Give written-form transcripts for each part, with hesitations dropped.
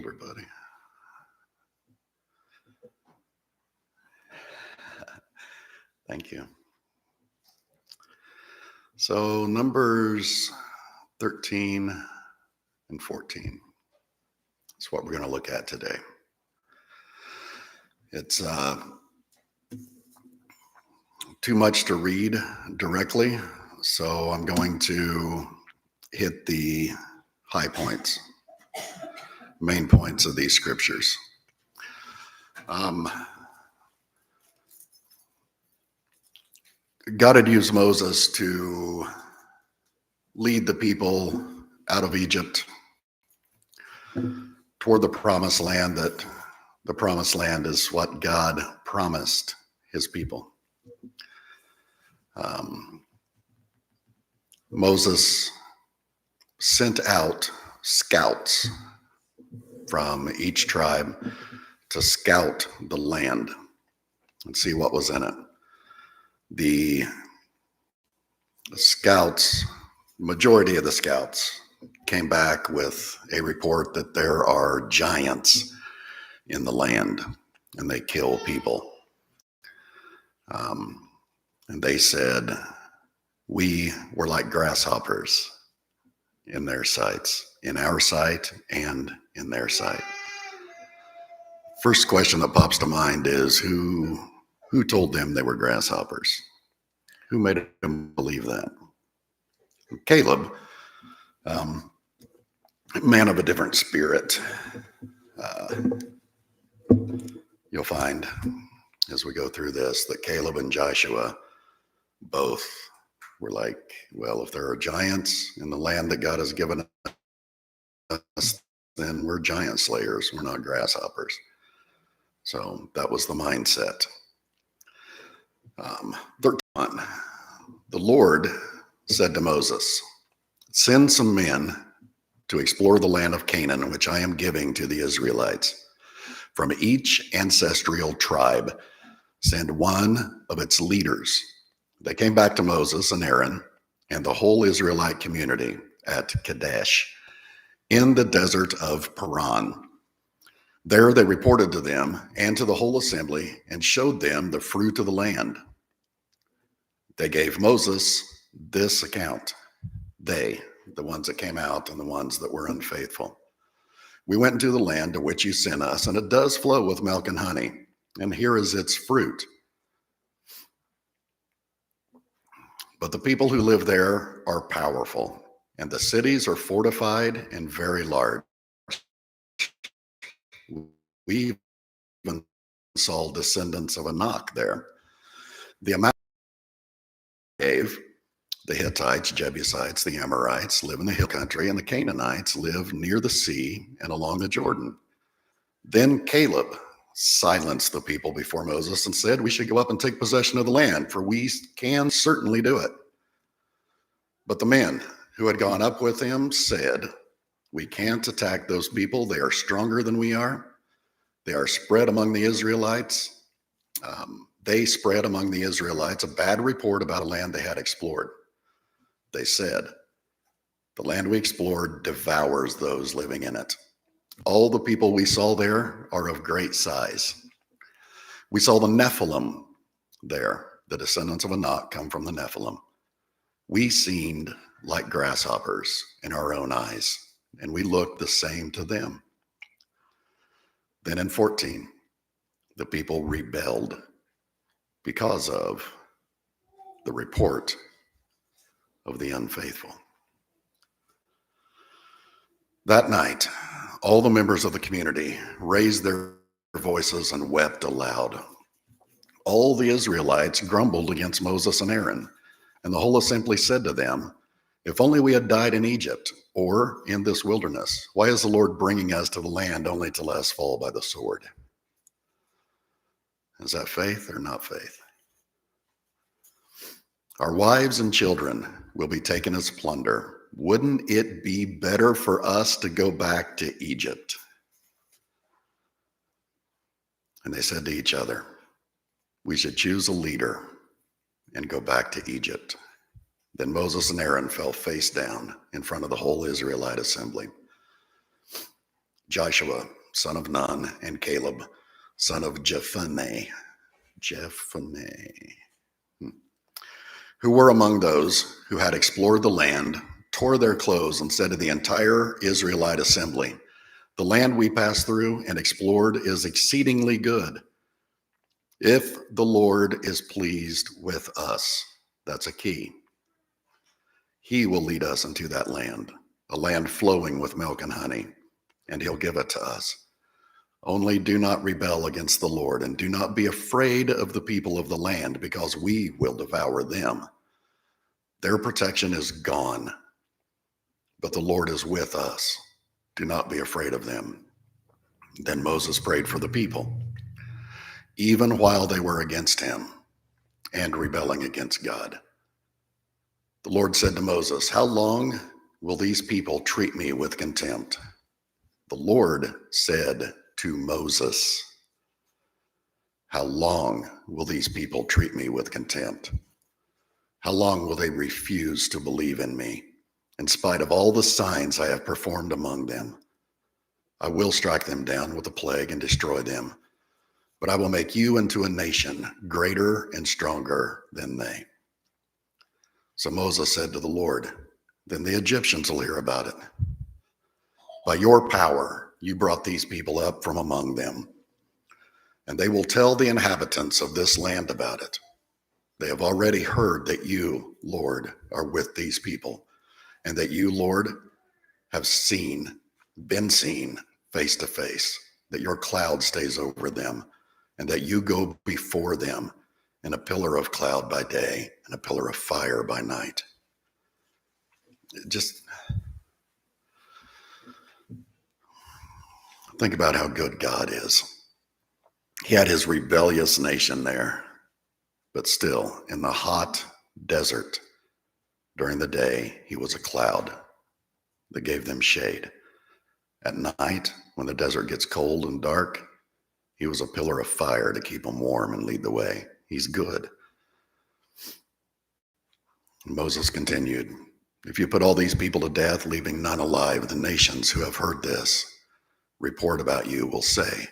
Everybody. Thank you. So Numbers 13 and 14 is what we're going to look at today. It's too much to read directly, so I'm going to hit the high points, main points of these scriptures. God had used Moses to lead the people out of Egypt toward the promised land. That the promised land is what God promised his people. Moses sent out scouts from each tribe to scout the land and see what was in it. The scouts, majority of the scouts, came back with a report that there are giants in the land and they kill people. And they said, we were like grasshoppers in their sights, in our sight and in their sight. First question that pops to mind is who told them they were grasshoppers? Who made them believe that? Caleb, man of a different spirit. You'll find as we go through this that Caleb and Joshua both were like, well, if there are giants in the land that God has given us, then we're giant slayers. We're not grasshoppers. So that was the mindset. 13. The Lord said to Moses, send some men to explore the land of Canaan, which I am giving to the Israelites. From each ancestral tribe, send one of its leaders. They came back to Moses and Aaron and the whole Israelite community at Kadesh in the desert of Paran. There they reported to them and to the whole assembly and showed them the fruit of the land. They gave Moses this account. They, the ones that came out and the ones that were unfaithful. We went into the land to which you sent us, and it does flow with milk and honey, and here is its fruit. But the people who live there are powerful, and the cities are fortified and very large. We even saw descendants of Anak there. The amount gave the Hittites, Jebusites, the Amorites live in the hill country, and the Canaanites live near the sea and along the Jordan. Then Caleb silenced the people before Moses and said, we should go up and take possession of the land, for we can certainly do it. But the men who had gone up with him said, we can't attack those people. They are stronger than we are. They are spread among the Israelites. They spread among the Israelites a bad report about a land they had explored. They said, the land we explored devours those living in it. All the people we saw there are of great size. We saw the Nephilim there. The descendants of Anak come from the Nephilim. We seemed like grasshoppers in our own eyes, and we looked the same to them. Then in 14, the people rebelled because of the report of the unfaithful. That night, all the members of the community raised their voices and wept aloud. All the Israelites grumbled against Moses and Aaron, and the whole assembly said to them, if only we had died in Egypt or in this wilderness. Why is the Lord bringing us to the land only to let us fall by the sword? Is that faith or not faith? Our wives and children will be taken as plunder. Wouldn't it be better for us to go back to Egypt? And they said to each other, we should choose a leader and go back to Egypt. Then Moses and Aaron fell face down in front of the whole Israelite assembly. Joshua, son of Nun, and Caleb, son of Jephunneh, who were among those who had explored the land, tore their clothes and said to the entire Israelite assembly, "The land we passed through and explored is exceedingly good. If the Lord is pleased with us," that's a key, "he will lead us into that land, a land flowing with milk and honey, and he'll give it to us. Only do not rebel against the Lord, and do not be afraid of the people of the land, because we will devour them. Their protection is gone, but the Lord is with us. Do not be afraid of them." Then Moses prayed for the people, even while they were against him and rebelling against God. The Lord said to Moses, "How long will these people treat me with contempt?" The Lord said to Moses, "How long will these people treat me with contempt? How long will they refuse to believe in me, in spite of all the signs I have performed among them? I will strike them down with a plague and destroy them, but I will make you into a nation greater and stronger than they." So Moses said to the Lord, "Then the Egyptians will hear about it. By your power, you brought these people up from among them, and they will tell the inhabitants of this land about it. They have already heard that you, Lord, are with these people, and that you, Lord, have been seen face to face, that your cloud stays over them, and that you go before them in a pillar of cloud by day and a pillar of fire by night." Just think about how good God is. He had his rebellious nation there, but still, in the hot desert, during the day, he was a cloud that gave them shade. At night, when the desert gets cold and dark, he was a pillar of fire to keep them warm and lead the way. He's good. Moses continued, "If you put all these people to death, leaving none alive, the nations who have heard this report about you will say,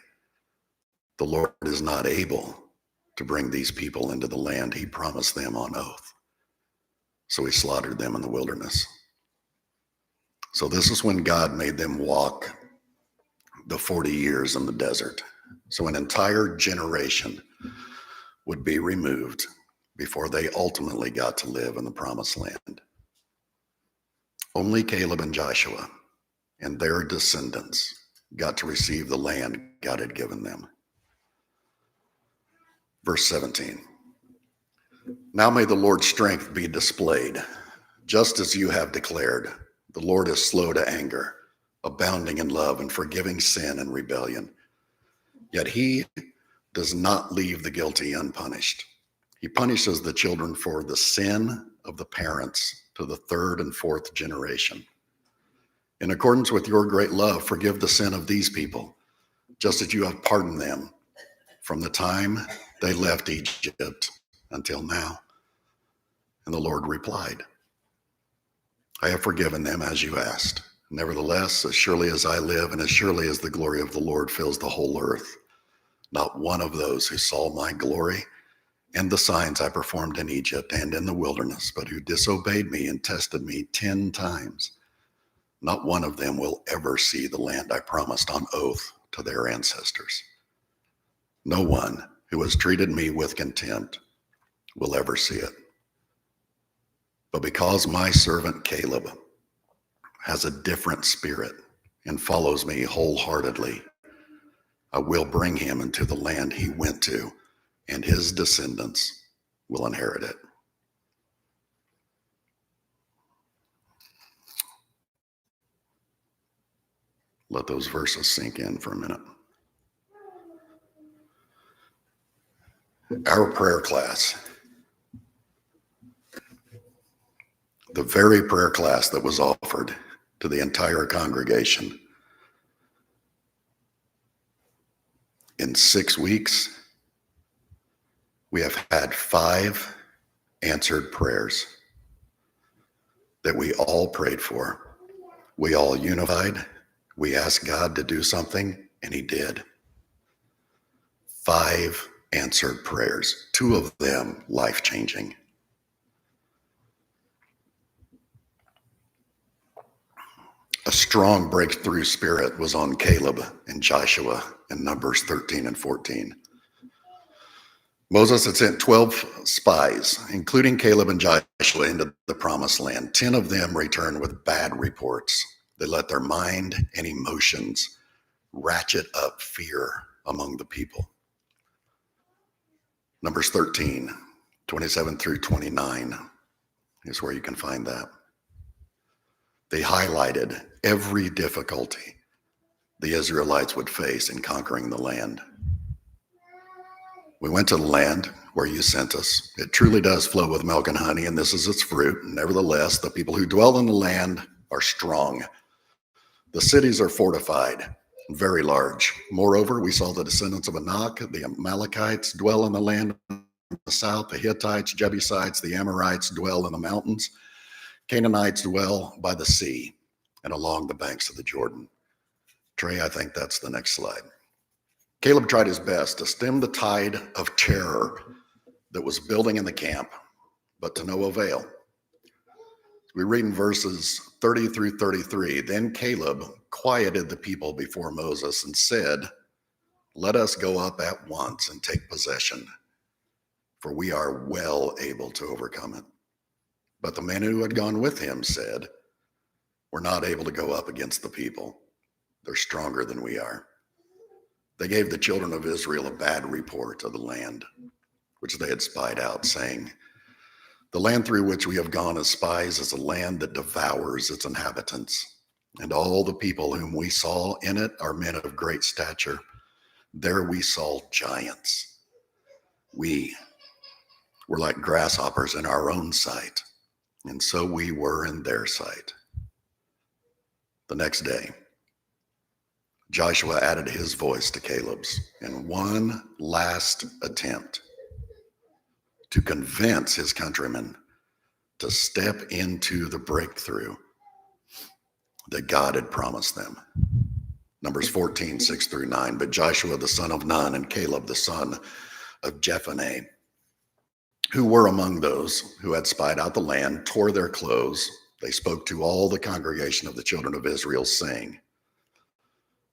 'The Lord is not able to bring these people into the land he promised them on oath.' So he slaughtered them in the wilderness." So this is when God made them walk the 40 years in the desert. So an entire generation would be removed before they ultimately got to live in the promised land. Only Caleb and Joshua and their descendants got to receive the land God had given them. Verse 17. "Now may the Lord's strength be displayed, just as you have declared. The Lord is slow to anger, abounding in love, and forgiving sin and rebellion. Yet he does not leave the guilty unpunished. He punishes the children for the sin of the parents to the third and fourth generation. In accordance with your great love, forgive the sin of these people, just as you have pardoned them from the time they left Egypt until now." And the Lord replied, "I have forgiven them as you asked. Nevertheless, as surely as I live and as surely as the glory of the Lord fills the whole earth, not one of those who saw my glory and the signs I performed in Egypt and in the wilderness, but who disobeyed me and tested me 10 times, not one of them will ever see the land I promised on oath to their ancestors. No one who has treated me with contempt will ever see it. But because my servant Caleb has a different spirit and follows me wholeheartedly, I will bring him into the land he went to, and his descendants will inherit it." Let those verses sink in for a minute. Our prayer class, the very prayer class that was offered to the entire congregation, in 6 weeks, we have had 5 answered prayers that we all prayed for. We all unified, We asked God to do something, and he did. 5 answered prayers, 2 of them life-changing. A strong breakthrough spirit was on Caleb and Joshua in Numbers 13 and 14. Moses had sent 12 spies, including Caleb and Joshua, into the promised land. 10 of them returned with bad reports. They let their mind and emotions ratchet up fear among the people. Numbers 13, 27 through 29 is where you can find that. They highlighted every difficulty the Israelites would face in conquering the land. We went to the land where you sent us. It truly does flow with milk and honey, and this is its fruit. Nevertheless, the people who dwell in the land are strong. The cities are fortified, very large. Moreover, we saw the descendants of Anak, the Amalekites, dwell in the land in the south. The Hittites, Jebusites, the Amorites dwell in the mountains. Canaanites dwell by the sea and along the banks of the Jordan. Trey, I think that's the next slide. Caleb tried his best to stem the tide of terror that was building in the camp, but to no avail. We read in verses 30 through 33, then Caleb quieted the people before Moses and said, "Let us go up at once and take possession, for we are well able to overcome it." But the men who had gone with him said, "We're not able to go up against the people. They're stronger than we are." They gave the children of Israel a bad report of the land, which they had spied out, saying, "The land through which we have gone as spies is a land that devours its inhabitants, and all the people whom we saw in it are men of great stature. There we saw giants. We were like grasshoppers in our own sight, and so we were in their sight." The next day, Joshua added his voice to Caleb's in one last attempt to convince his countrymen to step into the breakthrough that God had promised them. Numbers 14, 6 through 9. But Joshua the son of Nun and Caleb the son of Jephunneh, who were among those who had spied out the land, tore their clothes. They spoke to all the congregation of the children of Israel, saying,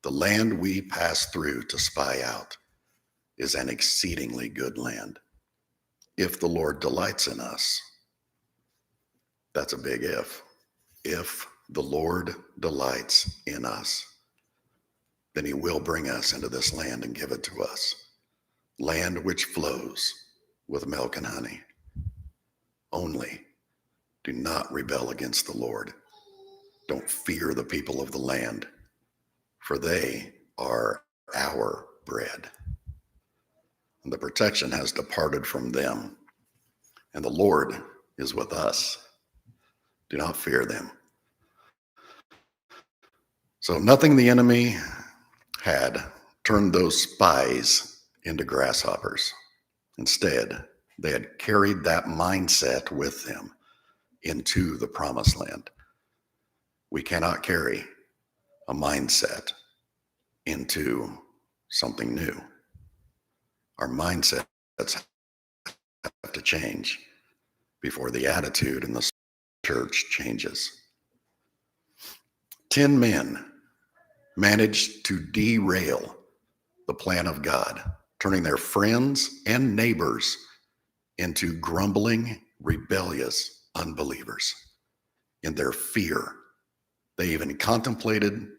"The land we passed through to spy out is an exceedingly good land. If the Lord delights in us," that's a big if. If the Lord delights in us, then he will bring us into this land and give it to us. Land which flows with milk and honey. Only do not rebel against the Lord. Don't fear the people of the land, for they are our bread. And the protection has departed from them, and the Lord is with us. Do not fear them. So nothing the enemy had turned those spies into grasshoppers. Instead, they had carried that mindset with them into the promised land. We cannot carry a mindset into something new. Our mindsets have to change before the attitude in the church changes. 10 men managed to derail the plan of God, turning their friends and neighbors into grumbling, rebellious unbelievers. In their fear, they even contemplated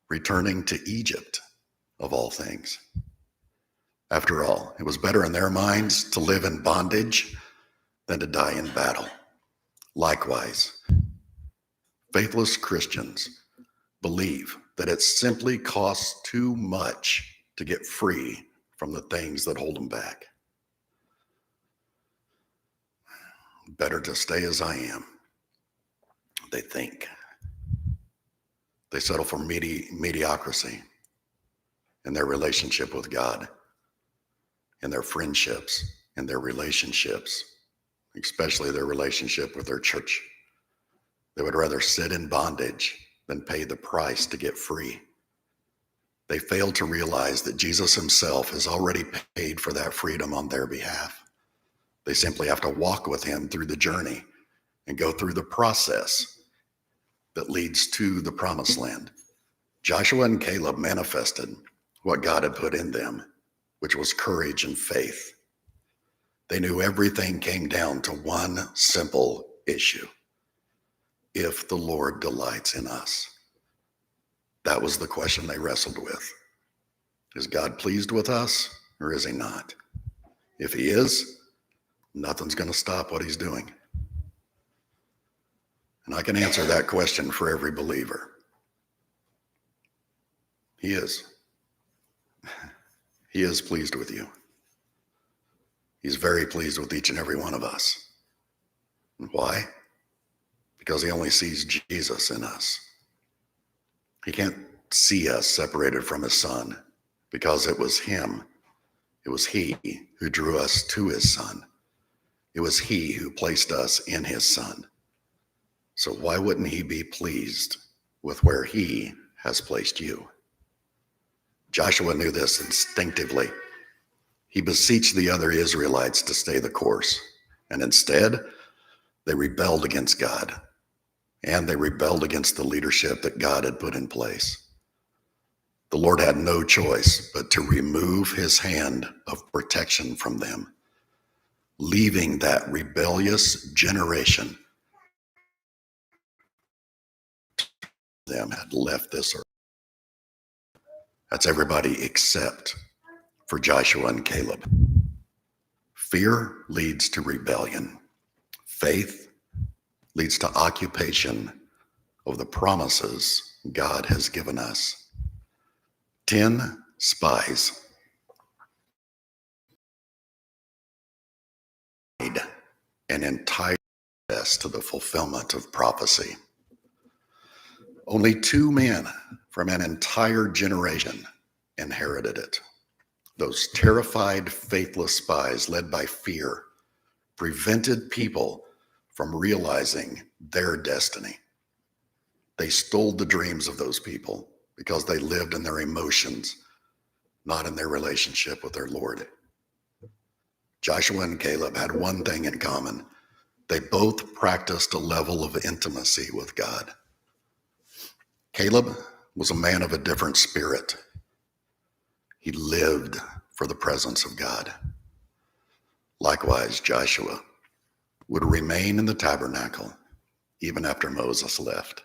returning to Egypt, of all things. After all, it was better in their minds to live in bondage than to die in battle. Likewise, faithless Christians believe that it simply costs too much to get free from the things that hold them back. Better to stay as I am, they think. They settle for mediocrity in their relationship with God, in their friendships, in their relationships, especially their relationship with their church. They would rather sit in bondage than pay the price to get free. They fail to realize that Jesus himself has already paid for that freedom on their behalf. They simply have to walk with him through the journey and go through the process that leads to the promised land. Joshua and Caleb manifested what God had put in them, which was courage and faith. They knew everything came down to one simple issue: if the Lord delights in us. That was the question they wrestled with. Is God pleased with us, or is he not? If he is, nothing's going to stop what he's doing. And I can answer that question for every believer. He is. He is pleased with you. He's very pleased with each and every one of us. And why? Because he only sees Jesus in us. He can't see us separated from his son, because it was him. It was he who drew us to his son. It was he who placed us in his son. So why wouldn't he be pleased with where he has placed you? Joshua knew this instinctively. He beseeched the other Israelites to stay the course, and instead, they rebelled against God, and they rebelled against the leadership that God had put in place. The Lord had no choice but to remove his hand of protection from them, leaving that rebellious generation. Them had left this earth. That's everybody except for Joshua and Caleb. Fear leads to rebellion. Faith leads to occupation of the promises God has given us. 10 spies made an entire process to the fulfillment of prophecy. Only 2 men from an entire generation inherited it. Those terrified, faithless spies, led by fear, prevented people from realizing their destiny. They stole the dreams of those people because they lived in their emotions, not in their relationship with their Lord. Joshua and Caleb had one thing in common. They both practiced a level of intimacy with God. Caleb was a man of a different spirit. He lived for the presence of God. Likewise, Joshua would remain in the tabernacle even after Moses left.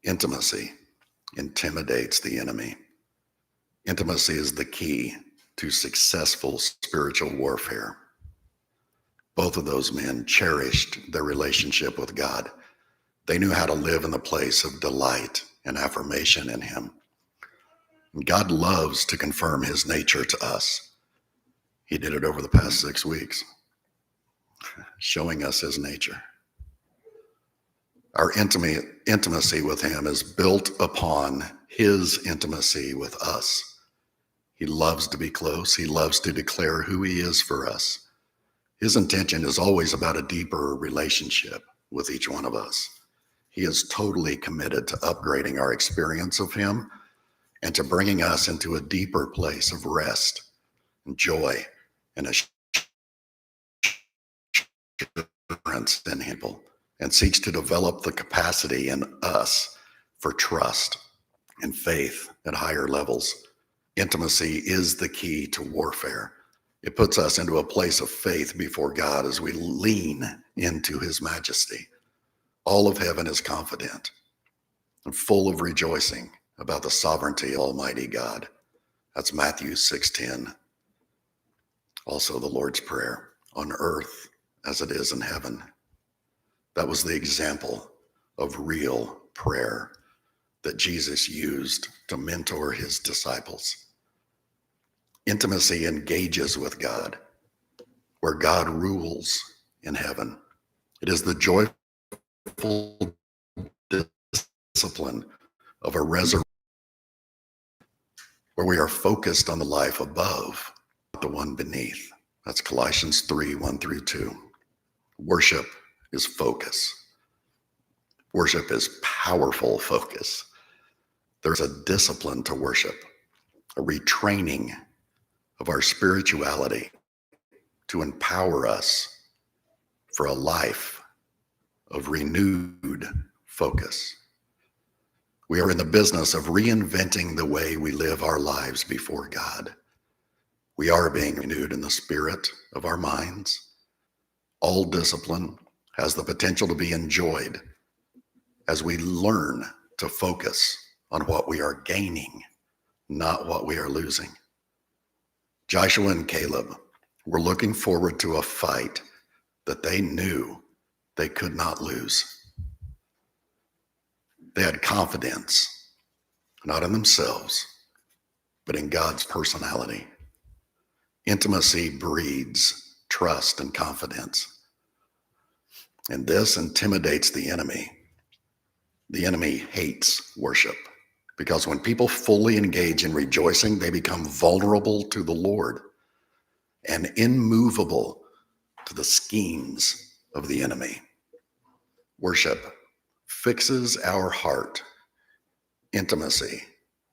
Intimacy intimidates the enemy. Intimacy is the key to successful spiritual warfare. Both of those men cherished their relationship with God. They knew how to live in the place of delight and affirmation in him. God loves to confirm his nature to us. He did it over the past 6 weeks, showing us his nature. Our intimacy with him is built upon his intimacy with us. He loves to be close. He loves to declare who he is for us. His intention is always about a deeper relationship with each one of us. He is totally committed to upgrading our experience of him and to bringing us into a deeper place of rest and joy and assurance in him, and seeks to develop the capacity in us for trust and faith at higher levels. Intimacy is the key to warfare. It puts us into a place of faith before God as we lean into his majesty. All of heaven is confident and full of rejoicing about the sovereignty of Almighty God. That's Matthew 6:10. Also the Lord's Prayer, on earth as it is in heaven. That was the example of real prayer that Jesus used to mentor his disciples. Intimacy engages with God, where God rules in heaven. It is the joyful discipline of a resurrection where we are focused on the life above, not the one beneath. That's Colossians 3:1-2. Worship is focus. Worship is powerful focus. There's a discipline to worship, a retraining of our spirituality to empower us for a life of renewed focus. We are in the business of reinventing the way we live our lives before God. We are being renewed in the spirit of our minds. All discipline has the potential to be enjoyed as we learn to focus on what we are gaining, not what we are losing. Joshua and Caleb were looking forward to a fight that they knew they could not lose. They had confidence, not in themselves, but in God's personality. Intimacy breeds trust and confidence. And this intimidates the enemy. The enemy hates worship because when people fully engage in rejoicing, they become vulnerable to the Lord and immovable to the schemes of the enemy. Worship fixes our heart. Intimacy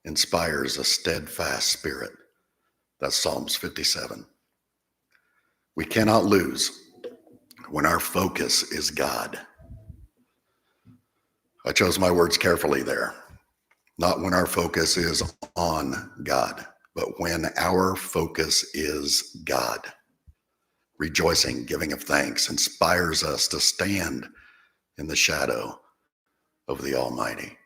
inspires a steadfast spirit. That's Psalms 57. We cannot lose when our focus is God. I chose my words carefully there. Not when our focus is on God, but when our focus is God. Rejoicing, giving of thanks inspires us to stand in the shadow of the Almighty.